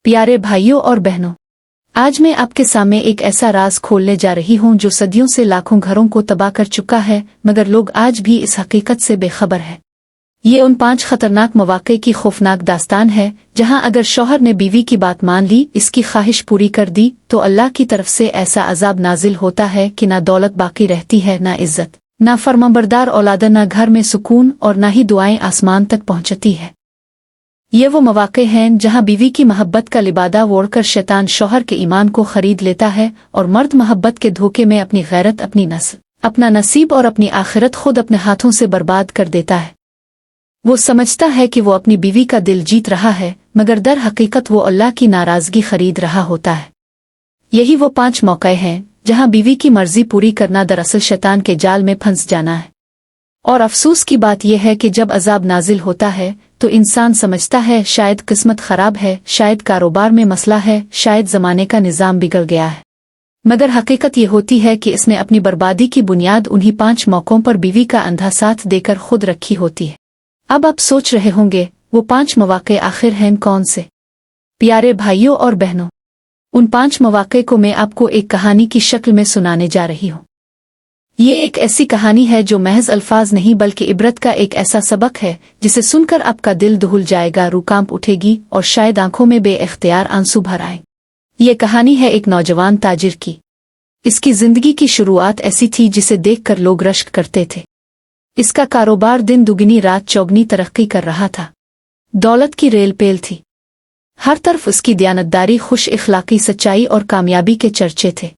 प्यारे भाइयों और बहनों, आज मैं आपके सामने एक ऐसा राज खोलने जा रही हूं जो सदियों से लाखों घरों को तबाह कर चुका है, मगर लोग आज भी इस हकीकत से बेखबर है। ये उन 5 खतरनाक मौक़े की खौफनाक दास्तान है जहां अगर शौहर ने बीवी की बात मान ली, इसकी ख्वाहिश पूरी कर दी, तो अल्लाह की तरफ से ऐसा अजाब नाजिल होता है कि ना दौलत बाकी रहती है, ना इज्जत, ना फरमाबरदार औलाद, ना घर में सुकून और ना ही दुआएं आसमान तक पहुंचती है। ये वो मौक़े हैं जहां बीवी की मोहब्बत का लिबादा ओढ़कर शैतान शौहर के ईमान को खरीद लेता है और मर्द मोहब्बत के धोखे में अपनी गैरत, अपनी नस्ल, अपना नसीब और अपनी आखिरत खुद अपने हाथों से बर्बाद कर देता है। वो समझता है कि वो अपनी बीवी का दिल जीत रहा है, मगर दर हकीकत वो अल्लाह की नाराज़गी खरीद रहा होता है। यही वो 5 मौक़े हैं जहां बीवी की मर्जी पूरी करना दरअसल शैतान के जाल में फंस जाना है। और अफसोस की बात यह है कि जब अजाब नाजिल होता है तो इंसान समझता है शायद किस्मत खराब है, शायद कारोबार में मसला है, शायद ज़माने का निज़ाम बिगड़ गया है, मगर हकीकत ये होती है कि इसने अपनी बर्बादी की बुनियाद उन्हीं 5 मौक़ों पर बीवी का अंधा साथ देकर खुद रखी होती है। अब आप सोच रहे होंगे वो 5 मौक़े आखिर हैं कौन से? प्यारे भाइयों और बहनों, उन 5 मौक़े को मैं आपको एक कहानी की शक्ल में सुनाने जा रही हूँ। ये एक ऐसी कहानी है जो महज अल्फाज नहीं बल्कि इबरत का एक ऐसा सबक है जिसे सुनकर आपका दिल दहुल जाएगा, रूह कांप उठेगी और शायद आंखों में बेइख्तियार आंसू भर आए। ये कहानी है एक नौजवान ताजिर की। इसकी जिंदगी की शुरुआत ऐसी थी जिसे देखकर लोग रश्क करते थे। इसका कारोबार दिन दुगनी रात चौगनी तरक्की कर रहा था। दौलत की रेल पेल थी। हर तरफ उसकी दयानतदारी, खुश इखलाकी, सच्चाई और कामयाबी के चर्चे थे।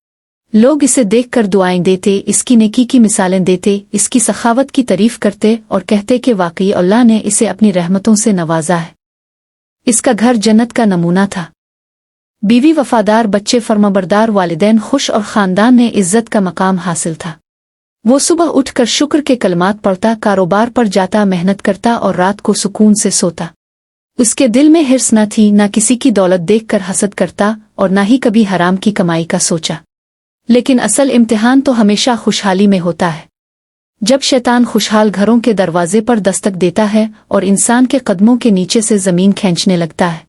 लोग इसे देखकर दुआएं देते, इसकी नेकी की मिसालें देते, इसकी सखावत की तारीफ करते और कहते कि वाकई अल्लाह ने इसे अपनी रहमतों से नवाजा है। इसका घर जन्नत का नमूना था। बीवी वफादार, बच्चे फरमाबरदार, वालिदैन खुश और खानदान ने इज्जत का मकाम हासिल था। वो सुबह उठकर शुक्र के कलमात पढ़ता, कारोबार पर जाता, मेहनत करता और रात को सुकून से सोता। उसके दिल में हिर्स न थी, न किसी की दौलत देखकर हसद करता और न ही कभी हराम की कमाई का सोचा। लेकिन असल इम्तिहान तो हमेशा खुशहाली में होता है। जब शैतान खुशहाल घरों के दरवाजे पर दस्तक देता है और इंसान के कदमों के नीचे से जमीन खींचने लगता है।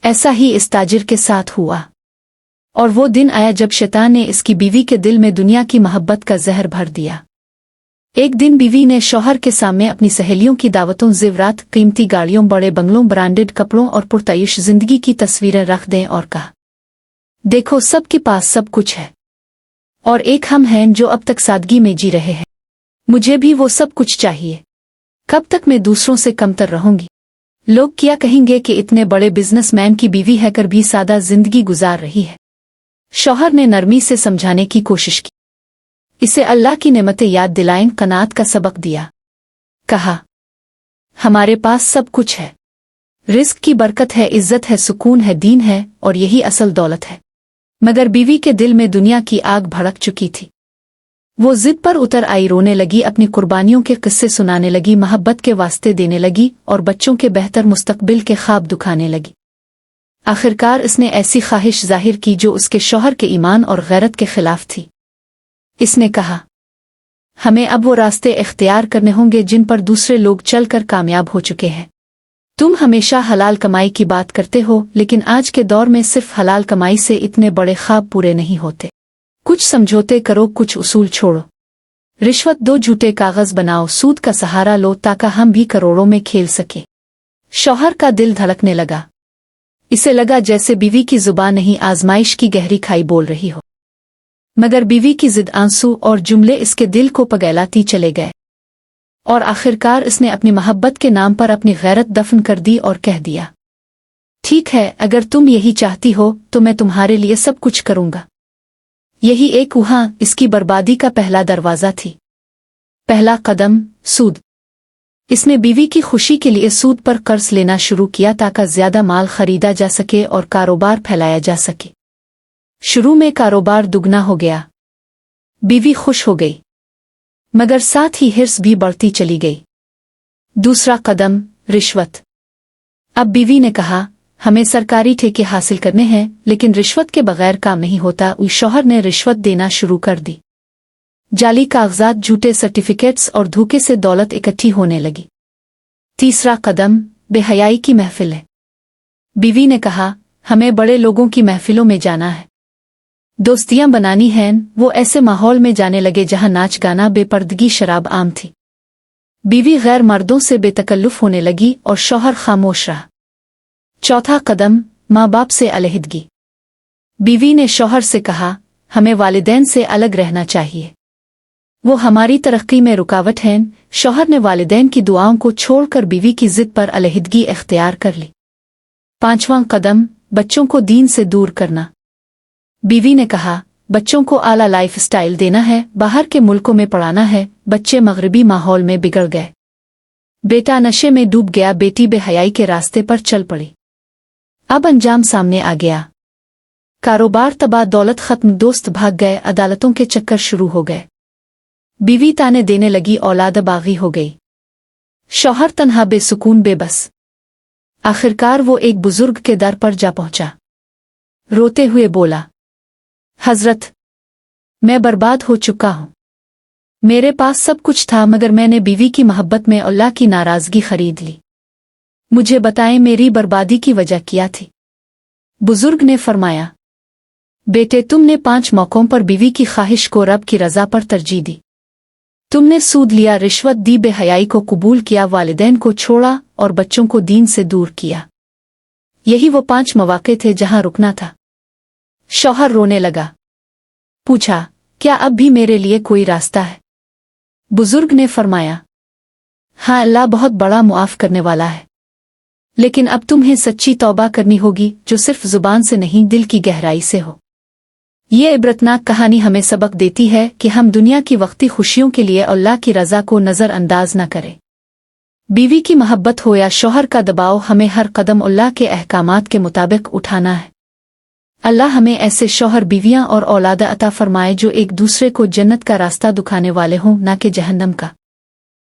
ऐसा ही इस ताजिर के साथ हुआ। और वो दिन आया जब शैतान ने इसकी बीवी के दिल में दुनिया की मोहब्बत का जहर भर दिया। एक दिन बीवी ने शौहर के सामने अपनी सहेलियों की दावतों, ज़ेवरात, कीमती गाड़ियों, बड़े बंगलों, ब्रांडेड कपड़ों और पुरताइश जिंदगी की तस्वीरें रख दें और कहा, देखो सबके पास सब कुछ है और एक हम हैं जो अब तक सादगी में जी रहे हैं। मुझे भी वो सब कुछ चाहिए। कब तक मैं दूसरों से कमतर रहूंगी? लोग क्या कहेंगे कि इतने बड़े बिजनेसमैन की बीवी है कर भी सादा जिंदगी गुजार रही है। शौहर ने नरमी से समझाने की कोशिश की। इसे अल्लाह की नेमतें याद दिलाएं, कनात का सबक दिया। कहा, हमारे पास सब कुछ है। रिस्क की बरकत है, इज्जत है, सुकून है, दीन है और यही असल दौलत है। मगर बीवी के दिल में दुनिया की आग भड़क चुकी थी। वो जिद पर उतर आई, रोने लगी, अपनी कुर्बानियों के किस्से सुनाने लगी, मोहब्बत के वास्ते देने लगी और बच्चों के बेहतर मुस्तकबिल के ख्वाब दुखाने लगी। आखिरकार इसने ऐसी ख्वाहिश जाहिर की जो उसके शौहर के ईमान और गैरत के खिलाफ थी। इसने कहा, हमें अब वो रास्ते इख्तियार करने होंगे जिन पर दूसरे लोग चलकर कामयाब हो चुके हैं। तुम हमेशा हलाल कमाई की बात करते हो, लेकिन आज के दौर में सिर्फ हलाल कमाई से इतने बड़े ख्वाब पूरे नहीं होते। कुछ समझौते करो, कुछ उसूल छोड़ो। रिश्वत दो, झूठे कागज बनाओ, सूद का सहारा लो ताकि हम भी करोड़ों में खेल सके। शौहर का दिल धड़कने लगा। इसे लगा जैसे बीवी की जुबान नहीं, आजमाइश की गहरी खाई बोल रही हो। मगर बीवी की जिद, आंसू और जुमले इसके दिल को पगैलाती चले गए और आखिरकार इसने अपनी मोहब्बत के नाम पर अपनी गैरत दफन कर दी और कह दिया, ठीक है, अगर तुम यही चाहती हो तो मैं तुम्हारे लिए सब कुछ करूंगा। यही एक वहां इसकी बर्बादी का पहला दरवाजा थी। पहला कदम, सूद। इसने बीवी की खुशी के लिए सूद पर कर्ज लेना शुरू किया ताकि ज्यादा माल खरीदा जा सके और कारोबार फैलाया जा सके। शुरू में कारोबार दुगना हो गया। बीवी खुश हो गई, मगर साथ ही हिर्स भी बढ़ती चली गई। दूसरा कदम, रिश्वत। अब बीवी ने कहा, हमें सरकारी ठेके हासिल करने हैं, लेकिन रिश्वत के बगैर काम नहीं होता। उस शौहर ने रिश्वत देना शुरू कर दी। जाली कागजात, झूठे सर्टिफिकेट्स और धोखे से दौलत इकट्ठी होने लगी। तीसरा कदम, बेहयाई की महफिल है। बीवी ने कहा, हमें बड़े लोगों की महफिलों में जाना है, दोस्तियां बनानी हैं। वो ऐसे माहौल में जाने लगे जहां नाच गाना, बेपर्दगी, शराब आम थी। बीवी गैर मर्दों से बेतकल्लुफ होने लगी और शौहर खामोश रहा। चौथा कदम, माँ बाप से अलहदगी। बीवी ने शौहर से कहा, हमें वालिदैन से अलग रहना चाहिए, वो हमारी तरक्की में रुकावट हैं। शौहर ने वालिदैन की दुआओं को छोड़कर बीवी की जिद पर अलहदगी इख्तियार कर ली। पांचवां कदम, बच्चों को दीन से दूर करना। बीवी ने कहा, बच्चों को आला लाइफ स्टाइल देना है, बाहर के मुल्कों में पढ़ाना है। बच्चे मगरबी माहौल में बिगड़ गए। बेटा नशे में डूब गया, बेटी बेहयाई के रास्ते पर चल पड़ी। अब अंजाम सामने आ गया। कारोबार तबाह, दौलत खत्म, दोस्त भाग गए, अदालतों के चक्कर शुरू हो गए। बीवी ताने देने लगी, औलाद बागी हो गई। शौहर तन्हा, बेसुकून, बेबस। आखिरकार वो एक बुजुर्ग के दर पर जा पहुंचा। रोते हुए बोला, हजरत, मैं बर्बाद हो चुका हूं। मेरे पास सब कुछ था, मगर मैंने बीवी की मोहब्बत में अल्लाह की नाराजगी खरीद ली। मुझे बताएं मेरी बर्बादी की वजह क्या थी। बुजुर्ग ने फरमाया, बेटे, तुमने 5 मौकों पर बीवी की ख्वाहिश को रब की रजा पर तरजीह दी। तुमने सूद लिया, रिश्वत दी, बेहयाई को कबूल किया, वालिदैन को छोड़ा और बच्चों को दीन से दूर किया। यही वो 5 मौके थे जहां रुकना था। शौहर रोने लगा। पूछा, क्या अब भी मेरे लिए कोई रास्ता है? बुजुर्ग ने फरमाया, हाँ, अल्लाह बहुत बड़ा मुआफ करने वाला है, लेकिन अब तुम्हें सच्ची तौबा करनी होगी, जो सिर्फ जुबान से नहीं, दिल की गहराई से हो। ये इबरतनाक कहानी हमें सबक देती है कि हम दुनिया की वक्ती खुशियों के लिए अल्लाह की रजा को नज़रअंदाज न करें। बीवी की मोहब्बत हो या शौहर का दबाव, हमें हर कदम अल्लाह के अहकामात के मुताबिक उठाना है। अल्लाह हमें ऐसे शौहर, बीवियां और औलाद अता फरमाए जो एक दूसरे को जन्नत का रास्ता दिखाने वाले हों, ना कि जहन्नम का।